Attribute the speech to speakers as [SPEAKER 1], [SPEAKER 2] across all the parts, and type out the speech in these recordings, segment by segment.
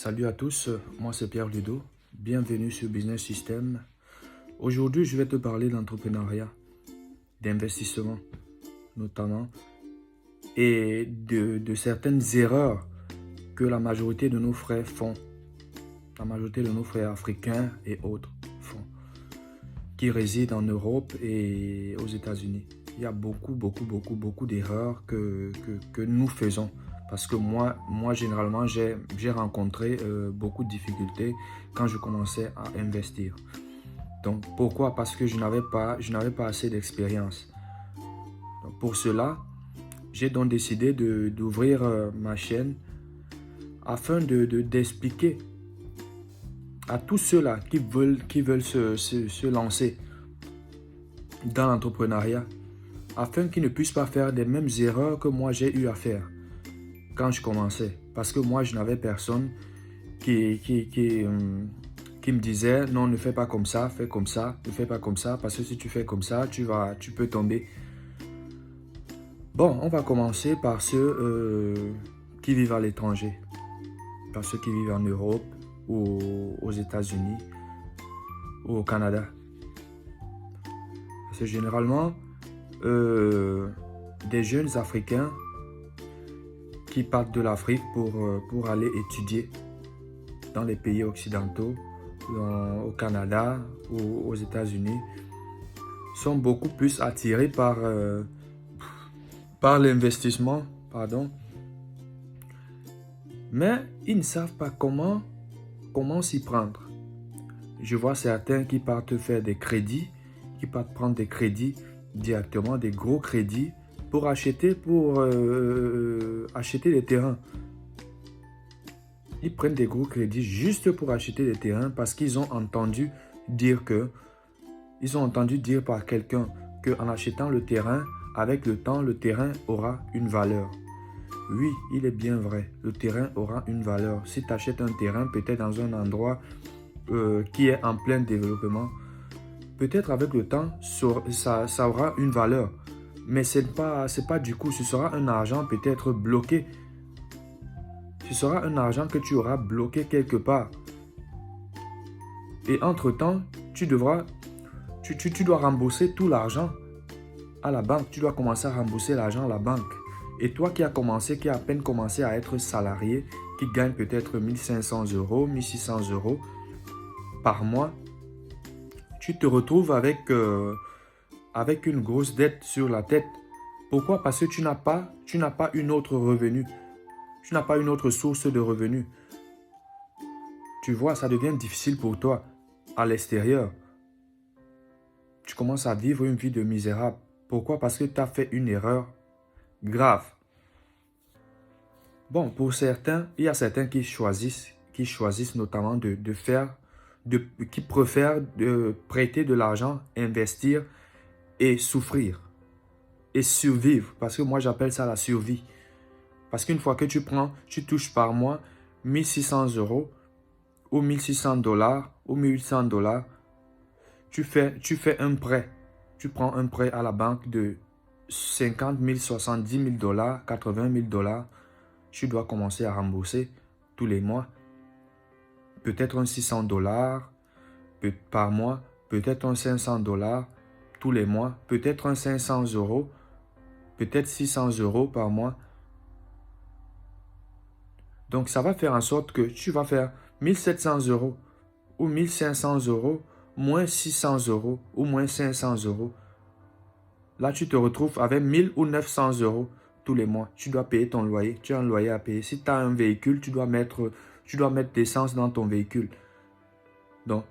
[SPEAKER 1] Salut à tous, moi c'est Pierre Ludo, bienvenue sur Business System. Aujourd'hui je vais te parler d'entrepreneuriat, d'investissement notamment et de certaines erreurs que la majorité de nos frères font, la majorité de nos frères africains et autres font, qui résident en Europe et aux États-Unis. Il y a beaucoup d'erreurs que nous faisons. Parce que moi généralement, j'ai rencontré beaucoup de difficultés quand je commençais à investir. Donc, pourquoi? Parce que je n'avais pas assez d'expérience. Pour cela, j'ai donc décidé d'ouvrir ma chaîne afin d'expliquer à tous ceux-là qui veulent se lancer dans l'entrepreneuriat, afin qu'ils ne puissent pas faire les mêmes erreurs que moi j'ai eu à faire quand je commençais. Parce que moi, je n'avais personne qui me disait non, ne fais pas comme ça, fais comme ça, ne fais pas comme ça, parce que si tu fais comme ça, tu peux tomber. Bon, on va commencer par ceux qui vivent à l'étranger, par ceux qui vivent en Europe ou aux États-Unis ou au Canada. C'est généralement des jeunes Africains qui partent de l'Afrique pour aller étudier dans les pays occidentaux, au Canada ou aux États-Unis, sont beaucoup plus attirés par l'investissement, mais ils ne savent pas comment s'y prendre. Je vois certains qui partent faire des crédits, qui partent prendre des crédits directement, des gros crédits, pour acheter des terrains. Ils prennent des gros crédits juste pour acheter des terrains parce qu'ils ont entendu dire par quelqu'un qu'en achetant le terrain, avec le temps, le terrain aura une valeur. Oui, il est bien vrai, le terrain aura une valeur. Si tu achètes un terrain, peut-être dans un endroit qui est en plein développement, peut-être avec le temps, ça aura une valeur. Mais c'est pas du coup, ce sera un argent peut-être bloqué. Ce sera un argent que tu auras bloqué quelque part. Et entre-temps, tu dois rembourser tout l'argent à la banque. Tu dois commencer à rembourser l'argent à la banque. Et toi qui as à peine commencé à être salarié, qui gagne peut-être 1500 euros, 1600 euros par mois, tu te retrouves avec une grosse dette sur la tête. Pourquoi? Parce que tu n'as pas une autre revenu. Tu n'as pas une autre source de revenus. Tu vois, ça devient difficile pour toi à l'extérieur. Tu commences à vivre une vie de misérable. Pourquoi? Parce que tu as fait une erreur grave. Bon, pour certains, il y a certains qui choisissent notamment qui préfèrent prêter de l'argent, investir et souffrir et survivre. Parce que moi, j'appelle ça la survie. Parce qu'une fois que tu touches par mois 1600 euros ou 1600 $, ou 1800 $, tu fais un prêt. Tu prends un prêt à la banque de 50 000, 70 000 $, 80 000 $. Tu dois commencer à rembourser tous les mois. Peut-être un 600 $ par mois, peut-être un 500 $ tous les mois, peut-être un 500 euros, peut-être 600 euros par mois. Donc, ça va faire en sorte que tu vas faire 1700 euros ou 1500 euros, moins 600 euros ou moins 500 euros. Là, tu te retrouves avec 1000 ou 900 euros tous les mois. Tu dois payer ton loyer. Tu as un loyer à payer. Si tu as un véhicule, tu dois mettre l'essence dans ton véhicule. Donc,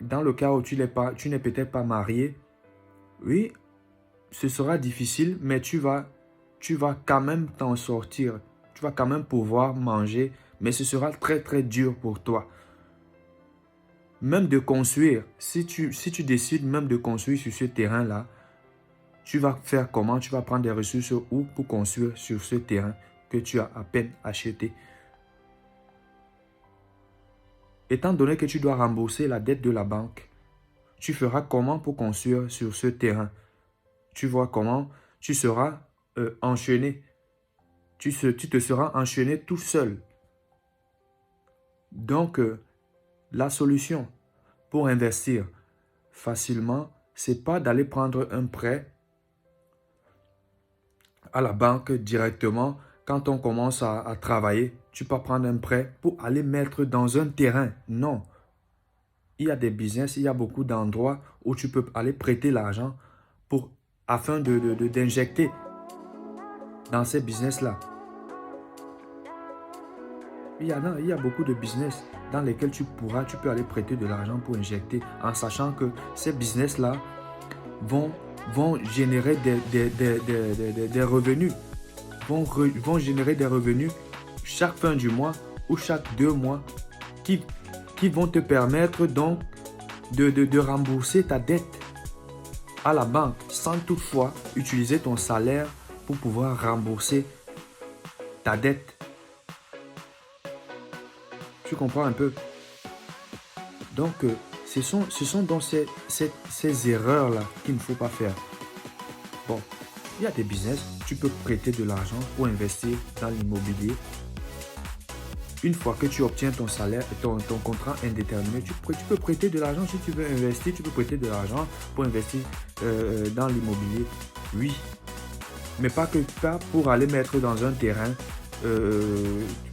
[SPEAKER 1] dans le cas où tu n'es peut-être pas marié, oui, ce sera difficile, mais tu vas quand même t'en sortir. Tu vas quand même pouvoir manger, mais ce sera très très dur pour toi. Même de construire, si tu décides même de construire sur ce terrain-là, tu vas faire comment? Tu vas prendre des ressources où pour construire sur ce terrain que tu as à peine acheté. Étant donné que tu dois rembourser la dette de la banque, tu feras comment pour construire sur ce terrain? Tu vois comment? Tu seras enchaîné. Tu te seras enchaîné tout seul. Donc, la solution pour investir facilement, c'est pas d'aller prendre un prêt à la banque directement. Quand on commence à travailler, tu peux prendre un prêt pour aller mettre dans un terrain. Non. Il y a des business, il y a beaucoup d'endroits où tu peux aller prêter l'argent afin d'injecter dans ces business-là. Il y a beaucoup de business dans lesquels tu peux aller prêter de l'argent pour injecter en sachant que ces business-là vont générer des revenus. Vont générer des revenus chaque fin du mois ou chaque 2 mois qui vont te permettre donc de rembourser ta dette à la banque sans toutefois utiliser ton salaire pour pouvoir rembourser ta dette. Tu comprends un peu? Donc, ce sont donc ces erreurs-là qu'il ne faut pas faire. Bon, il y a des business, tu peux prêter de l'argent pour investir dans l'immobilier. Une fois que tu obtiens ton salaire, ton contrat indéterminé, tu peux prêter de l'argent si tu veux investir. Tu peux prêter de l'argent pour investir dans l'immobilier. Oui, mais pas pour aller mettre dans un terrain,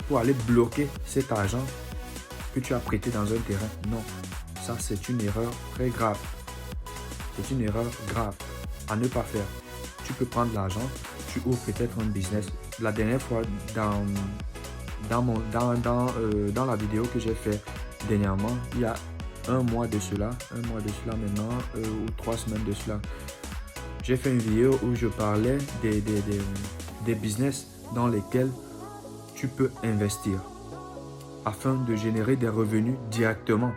[SPEAKER 1] pour aller bloquer cet argent que tu as prêté dans un terrain. Non, ça c'est une erreur très grave. C'est une erreur grave à ne pas faire. Tu peux prendre l'argent, tu ouvres peut-être un business. La dernière fois, dans la vidéo que j'ai fait dernièrement, il y a un mois de cela maintenant, ou 3 semaines de cela, j'ai fait une vidéo où je parlais des business dans lesquels tu peux investir afin de générer des revenus directement,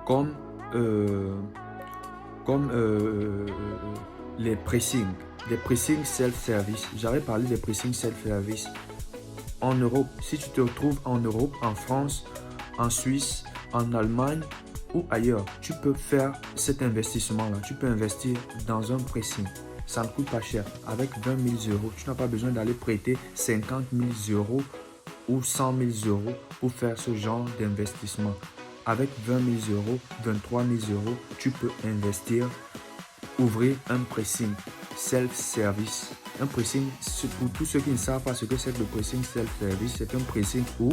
[SPEAKER 1] comme les pressings self-service. J'avais parlé des pressings self-service. En Europe, si tu te retrouves en Europe, en France, en Suisse, en Allemagne ou ailleurs, tu peux faire cet investissement-là. Tu peux investir dans un pressing. Ça ne coûte pas cher. Avec 20 000 euros, tu n'as pas besoin d'aller prêter 50 000 euros ou 100 000 euros pour faire ce genre d'investissement. Avec 20 000 euros, 23 000 euros, tu peux investir, ouvrir un pressing self-service. Un pressing, pour tous ceux qui ne savent pas ce que c'est le pressing self-service, c'est un pressing où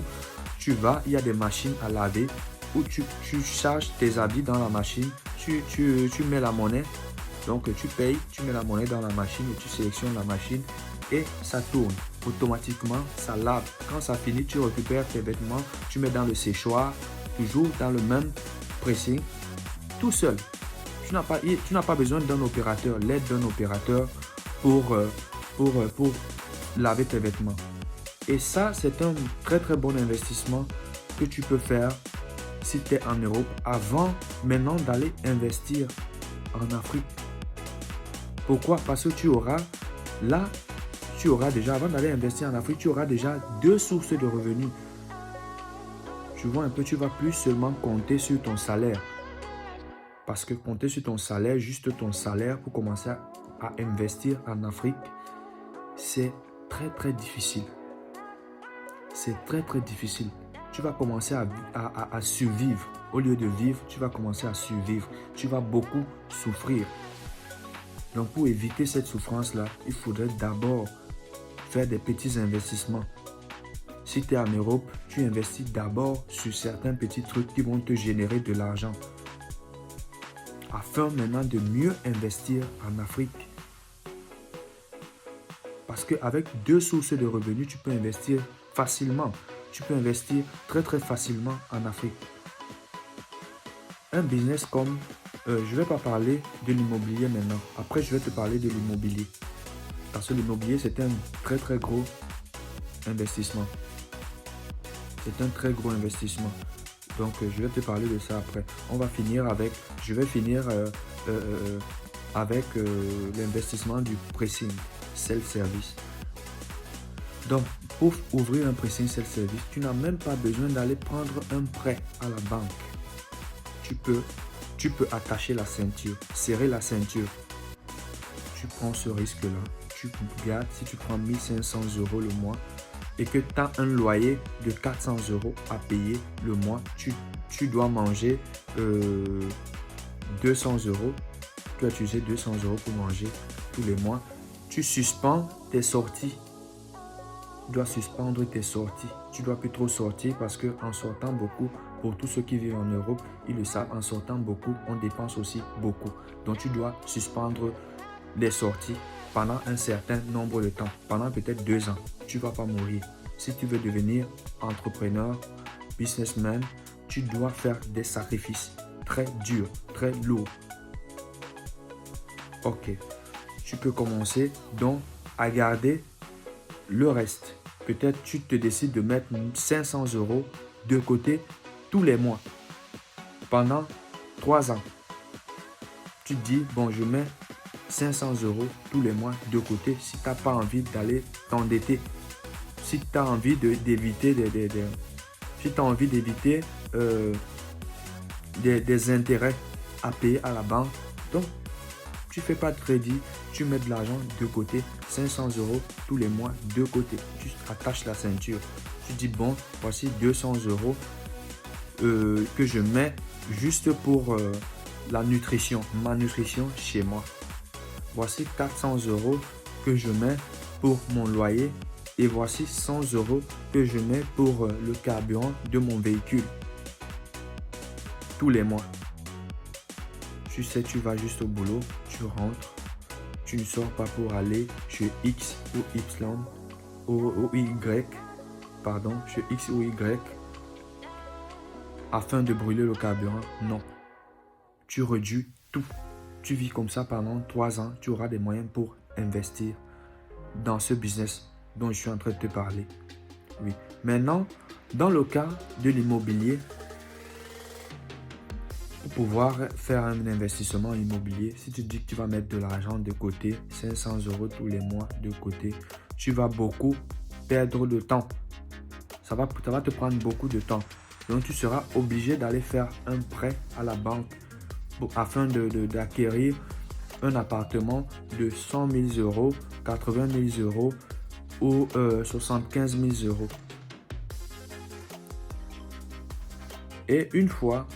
[SPEAKER 1] tu vas, il y a des machines à laver, où tu charges tes habits dans la machine, tu mets la monnaie, donc tu payes, tu mets la monnaie dans la machine et tu sélectionnes la machine et ça tourne. Automatiquement, ça lave. Quand ça finit, tu récupères tes vêtements, tu mets dans le séchoir, toujours dans le même pressing, tout seul. Tu n'as pas besoin d'un opérateur, l'aide d'un opérateur pour laver tes vêtements. Et ça, c'est un très très bon investissement que tu peux faire si tu es en Europe avant maintenant d'aller investir en Afrique. Pourquoi? Parce que tu auras déjà, avant d'aller investir en Afrique, tu auras déjà 2 sources de revenus. Tu vois un peu, tu vas plus seulement compter sur ton salaire. Parce que compter sur ton salaire, juste ton salaire pour commencer à investir en Afrique, c'est très très difficile. C'est très très difficile. Tu vas commencer à survivre. Au lieu de vivre, tu vas commencer à survivre. Tu vas beaucoup souffrir. Donc pour éviter cette souffrance-là, il faudrait d'abord faire des petits investissements. Si tu es en Europe, tu investis d'abord sur certains petits trucs qui vont te générer de l'argent. Afin maintenant de mieux investir en Afrique. Parce qu'avec 2 sources de revenus, tu peux investir facilement. Tu peux investir très très facilement en Afrique. Un business comme, je ne vais pas parler de l'immobilier maintenant. Après, je vais te parler de l'immobilier. Parce que l'immobilier, c'est un très très gros investissement. C'est un très gros investissement. Donc, je vais te parler de ça après. Je vais finir avec l'investissement du pressing self-service. Donc, pour ouvrir un pressing self-service, tu n'as même pas besoin d'aller prendre un prêt à la banque. Tu peux attacher la ceinture, serrer la ceinture. Tu prends ce risque-là. Tu gardes, si tu prends 1 500 euros le mois et que tu as un loyer de 400 € à payer le mois, tu dois manger 200 €. Tu as utilisé 200 € pour manger tous les mois. Tu suspends tes sorties. Tu dois suspendre tes sorties. Tu ne dois plus trop sortir parce qu'en sortant beaucoup, pour tous ceux qui vivent en Europe, ils le savent, en sortant beaucoup, on dépense aussi beaucoup. Donc tu dois suspendre les sorties pendant un certain nombre de temps, pendant peut-être 2 ans. Tu ne vas pas mourir. Si tu veux devenir entrepreneur, businessman, tu dois faire des sacrifices très durs, très lourds. Ok, tu peux commencer donc à garder le reste. Peut-être tu te décides de mettre 500 € de côté tous les mois pendant 3 ans. Tu te dis, bon, je mets 500 € tous les mois de côté si tu n'as pas envie d'aller t'endetter. Si tu as envie d'éviter des intérêts à payer à la banque. Donc, tu ne fais pas de crédit, tu mets de l'argent de côté, 500 € tous les mois de côté. Tu attaches la ceinture. Tu dis, bon, voici 200 € que je mets juste pour la nutrition, ma nutrition chez moi. Voici 400 € que je mets pour mon loyer et voici 100 € que je mets pour le carburant de mon véhicule tous les mois. Tu sais, tu vas juste au boulot, tu rentres, tu ne sors pas pour aller chez X ou Y, ou Y, pardon, chez X ou Y, afin de brûler le carburant. Non, tu réduis tout. Tu vis comme ça pendant 3 ans, tu auras des moyens pour investir dans ce business dont je suis en train de te parler. Oui. Maintenant, dans le cas de l'immobilier, pour pouvoir faire un investissement immobilier, si tu dis que tu vas mettre de l'argent de côté, 500 € tous les mois de côté, tu vas beaucoup perdre de temps. Ça va te prendre beaucoup de temps. Donc, tu seras obligé d'aller faire un prêt à la banque afin d'acquérir un appartement de 100 000 €, 80 000 € ou 75 000 €. Et une fois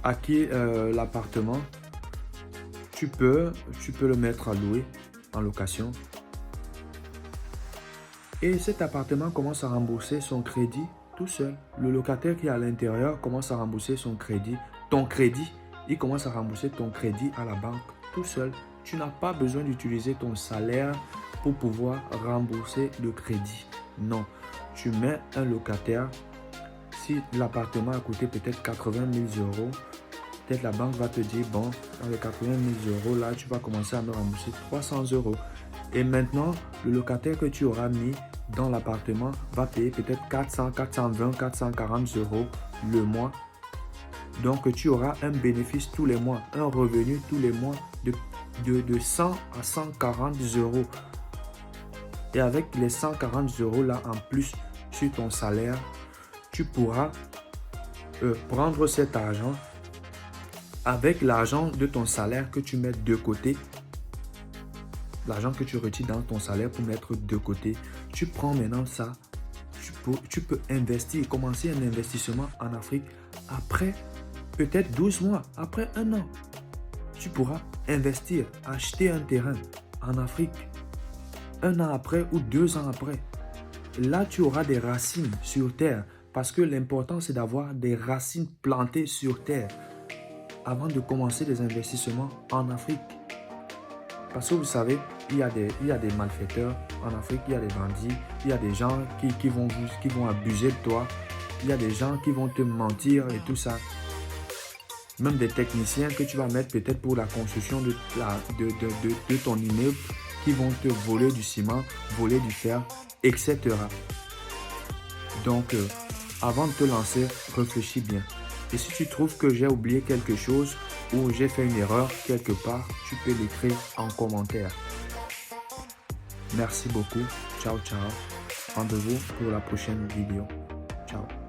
[SPEAKER 1] acquis l'appartement, tu peux le mettre à louer en location. Et cet appartement commence à rembourser son crédit tout seul. Le locataire qui est à l'intérieur commence à rembourser son crédit. Ton crédit, il commence à rembourser ton crédit à la banque tout seul. Tu n'as pas besoin d'utiliser ton salaire pour pouvoir rembourser le crédit. Non, tu mets un locataire. Si l'appartement a coûté peut-être 80 000 €, peut-être la banque va te dire, bon, dans les 80 000 € là, tu vas commencer à me rembourser 300 €. Et maintenant, le locataire que tu auras mis dans l'appartement va payer peut-être 400, 420, 440 € le mois. Donc, tu auras un bénéfice tous les mois, un revenu tous les mois de 100 à 140 €. Et avec les 140 € là en plus sur ton salaire, tu pourras prendre cet argent avec l'argent de ton salaire que tu mets de côté. L'argent que tu retires dans ton salaire pour mettre de côté. Tu prends maintenant ça. Tu peux investir, commencer un investissement en Afrique après peut-être 12 mois, après 1 an. Tu pourras investir, acheter un terrain en Afrique 1 an après ou 2 ans après. Là, tu auras des racines sur terre parce que l'important, c'est d'avoir des racines plantées sur terre avant de commencer des investissements en Afrique. Parce que vous savez, il y a des malfaiteurs en Afrique, il y a des bandits, il y a des gens qui vont abuser de toi, il y a des gens qui vont te mentir et tout ça. Même des techniciens que tu vas mettre peut-être pour la construction de ton immeuble qui vont te voler du ciment, voler du fer, etc. Donc, avant de te lancer, réfléchis bien. Et si tu trouves que j'ai oublié quelque chose ou j'ai fait une erreur quelque part, tu peux l'écrire en commentaire. Merci beaucoup. Ciao, ciao. Rendez-vous pour la prochaine vidéo. Ciao.